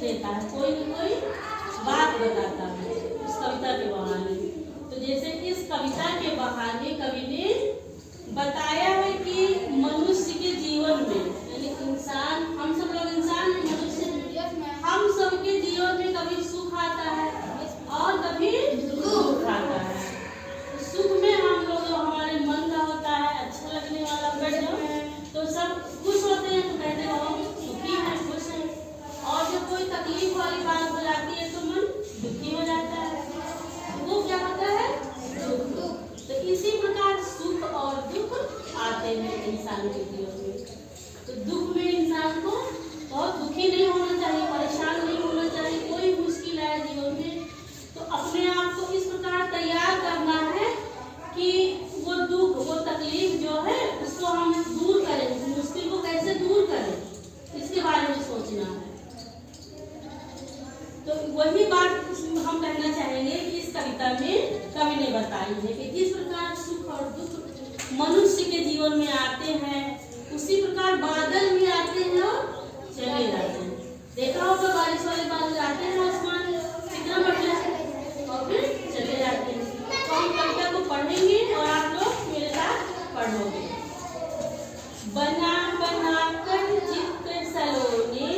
देता है, कोई न कोई बात बताता है उस कविता के बहाने। तो जैसे इस कविता के बहाने कवि ने बताया है कि मनुष्य के जीवन में, यानी इंसान, हम सब लोग इंसान हैं, मनुष्य, हम सबके जीवन में कभी सुख आता है और कभी दुख आता है। तो सुख में हम लोग जो हमारे मन का होता है, अच्छा लगने वाला तो सब खुश होते हैं, तो कहते हैं हम सुखी हैं, खुश हैं। और जब कोई तकलीफ वाली बात हो जाती है तो मन दुखी हो जाता है, वो क्या होता है, दुख। तो इसी प्रकार सुख और दुख आते हैं इंसान के जीवन में। तो दुख में इंसान को बहुत दुखी नहीं होना चाहिए, परेशान नहीं होना चाहिए, कोई मुश्किल आए जीवन में तो अपने आप को इस प्रकार तैयार करना है कि वो दुख, वो तकलीफ जो है उसको हम दूर करें, मुश्किल को कैसे दूर करें, इसके बारे में सोचना है। तो वही बात हम कहना चाहेंगे कि इस कविता में कवि ने बताई है कि जिस प्रकार सुख और दुख मनुष्य के जीवन में आते हैं, उसी प्रकार बादल भी आते हैं और चले जाते हैं। देखा होगा बारिश वाले बादल आते हैं आसमान में, कितना बढ़िया है, और फिर चले जाते हैं। तो हम कविता को पढ़ेंगे और आप लोग मेरे साथ पढ़ोगे। बना बना कर चित्र सलोने,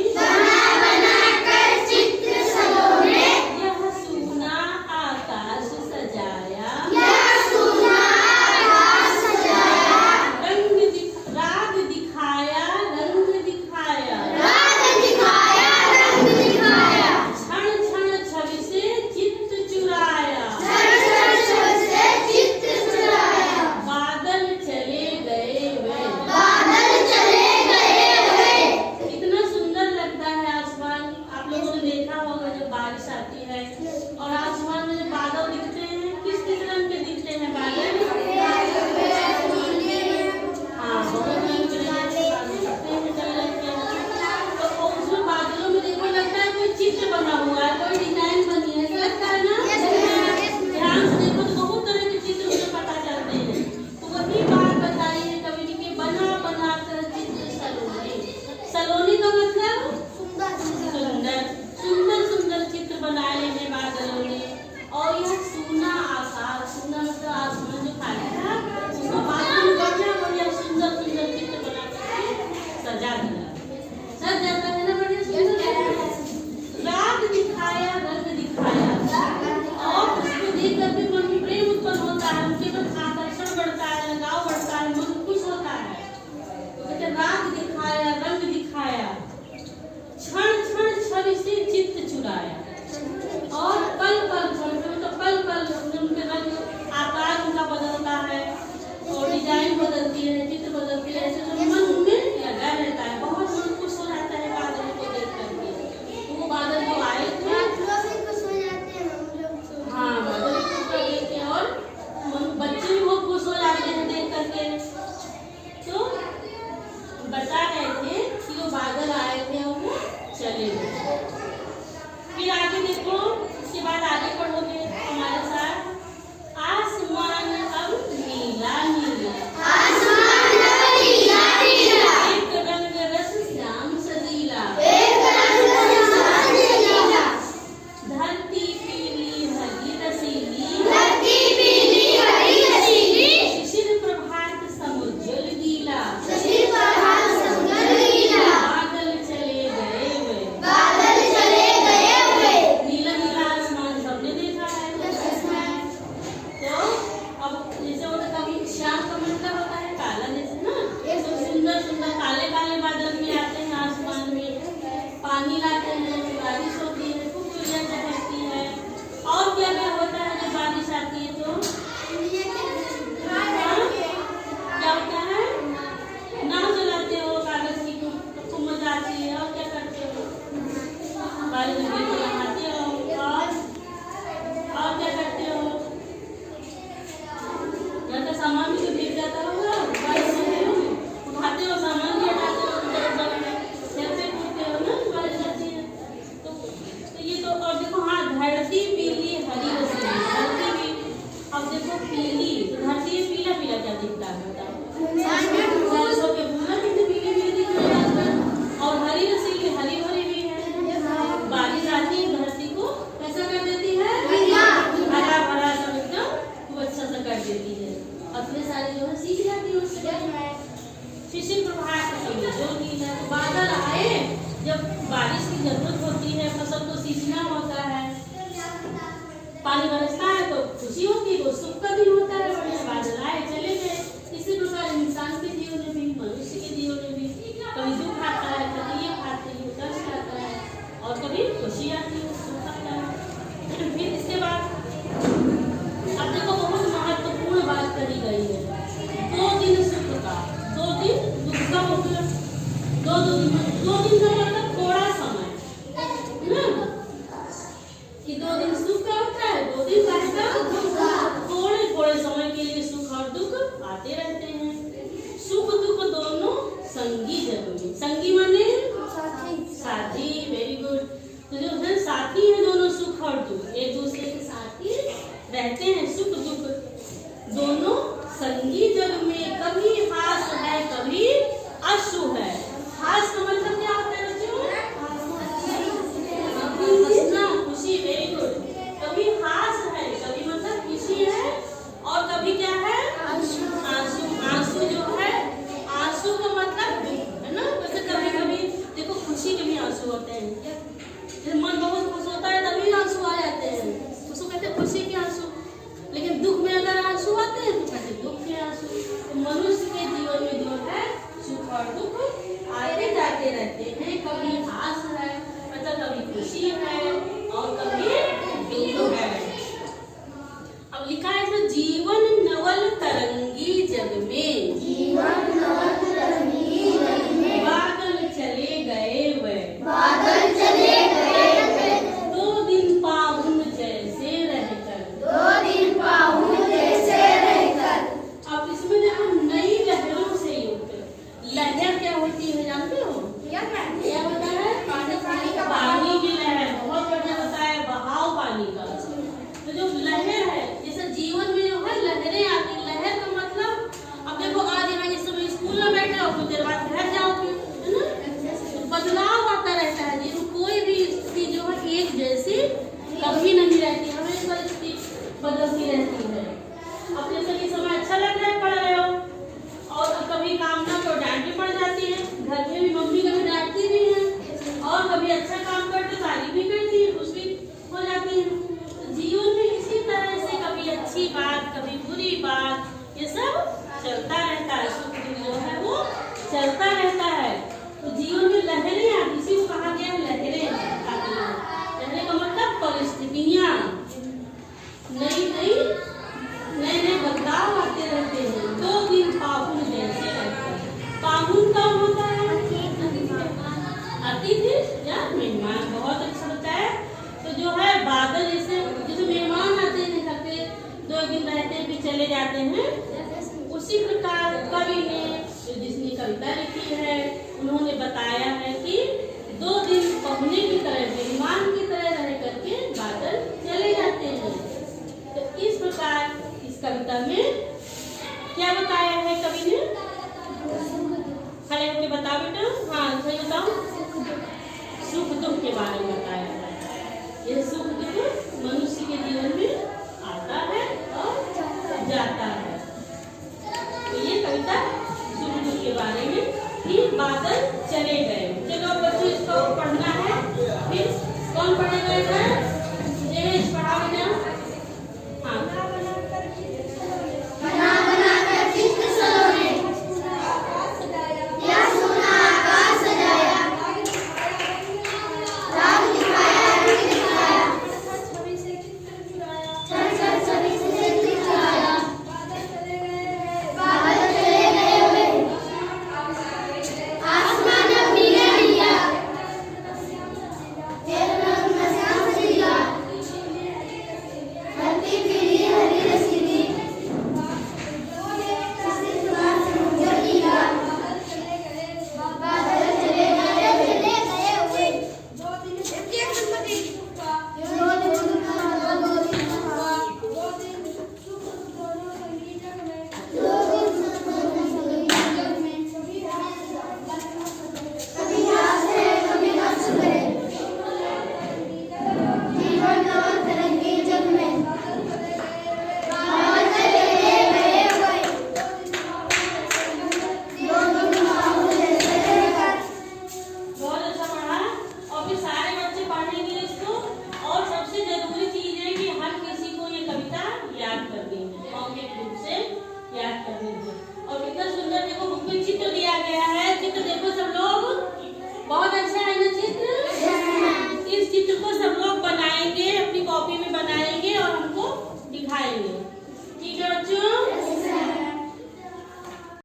यह सूना आकाश सजाया, राग दिखाया, रंग दिखाया, क्षण क्षण छवि से चित्त चुराया, बादल चले अपने सारे जो है सीख जाती है उससे। शिशिर प्रभात समझो कि बादल आए, जब बारिश की जरूरत होती है, फसल को सींचना होता है, पानी बरसता है तो खुशी होती है, वो सुख का दिन होता है, बढ़िया बादल आए चले गए। इसी प्रकार इंसान के जीवन में भी, मनुष्य के जीवन में भी कभी दुख आता है, तकलीफ आती है, कष्ट आता है, और कभी खुशी आती है, सुख आता है। फिर इसके बाद अब देखो बहुत महत्वपूर्ण बात कही गई है, 2 दिन सुख का, 2 दिन दुख का, मतलब 2 दिन का मतलब थोड़ा समय ना, कि 2 दिन सुख का होता है, 2 दिन का थोड़े थोड़े समय के लिए सुख और दुख आते रहते हैं। सुख दुख दोनों संगी जग में, संगी माने साथी, वेरी गुड। तो जो है साथी है दोनों सुख और दुख, एक दूसरे के साथी रहते हैं, सुख दुख दोनों संगी जग में। कभी हास है कभी अश्रु है। हास का मतलब क्या होता है बच्चों? हंसना, खुशी, वेरी गुड। कभी हास है, कभी मतलब खुशी है, और कभी क्या है? आंसू। आंसू जो है, आंसू का मतलब दुख है ना। वैसे कभी कभी देखो खुशी के भी आंसू होते हैं, मन बहुत खुश होता है तभी आंसू आ जाते हैं, उसको कहते हैं खुशी के आंसू। लेकिन दुख में अगर आंसू आते हैं तो कहते हैं दुख के आंसू। तो मनुष्य के जीवन में जो है सुख और दुख आते जाते रहते हैं। कभी हास है मतलब कभी खुशी है, और कभी दुख है। अब लिखा है तो जीवन नवल तरंगी जग में, बादल चले गए वे, 2 दिन पाहुन जैसे रहकर। अब इसमें देखो नई लहरों से युक्त। लहर क्या होती है जानते हो? क्या होता है? पानी की लहर, बहुत बढ़िया होता है, बहाव पानी का। तो जो लहर है, जैसे जीवन में जो है लहरें आती, लहर का मतलब अब देखो आज यहाँ इस समय स्कूल में बैठे हो, कुछ देर बाद घर जाओगे, है ना? तो बदलाव आता रहता है। जीवन कोई भी स्थिति जो है एक जैसी कभी नहीं रहती, हमेशा स्थिति बदलती रहती है। अब जैसे कि समय अच्छा लग रहा है, पढ़ रहे हो, और कभी काम ना तो डांट भी पड़ जाती है, घर में भी मम्मी कभी डांटती भी है, और कभी अच्छा काम करते तारीफ भी करती है, खुश भी हो जाती है। तो जीवन में इसी तरह से कभी अच्छी बात कभी बुरी बात, ये सब चलता रहता है, सुख दुख जो है वो चलता रहता है। तो जीवन में लहरें आती, इसी को कहा गया है लहरें आती हैं। लहरें का मतलब परिस्थितियाँ, नई नए बदलाव आते रहते हैं। 2 दिन पाहुन जैसे रहते हैं। पाहुन कौन होता है? अतिथि या मेहमान, बहुत अच्छा होता है। तो जो है बादल जैसे मेहमान आते हैं घर पे, 2 दिन रहते हैं फिर चले जाते हैं, उसी प्रकार कवि ने, जिसने कविता लिखी है, उन्होंने बताया है कि 2 दिन पहुने की तरह, मेहमान की तरह रह करके बादल चले जाते हैं। तो इस प्रकार इस कविता में क्या बताया है कवि ने? खड़े होके बताओ बेटा। हाँ सही बताओ। सुख दुख के बारे में बताया है। ये सुख दुख मनुष्य के जीवन में आता है और जाता है। तो ये कविता सुख दुख के बारे में कि बादल चले गए। चलो बच्चों इसको पढ़ना है। फिर कौन पढ़ेगा? जयेश पढ़ा बेटा। हाँ आसमान अब नीले भैया, दिखाएंगे। ठीक है बच्चों।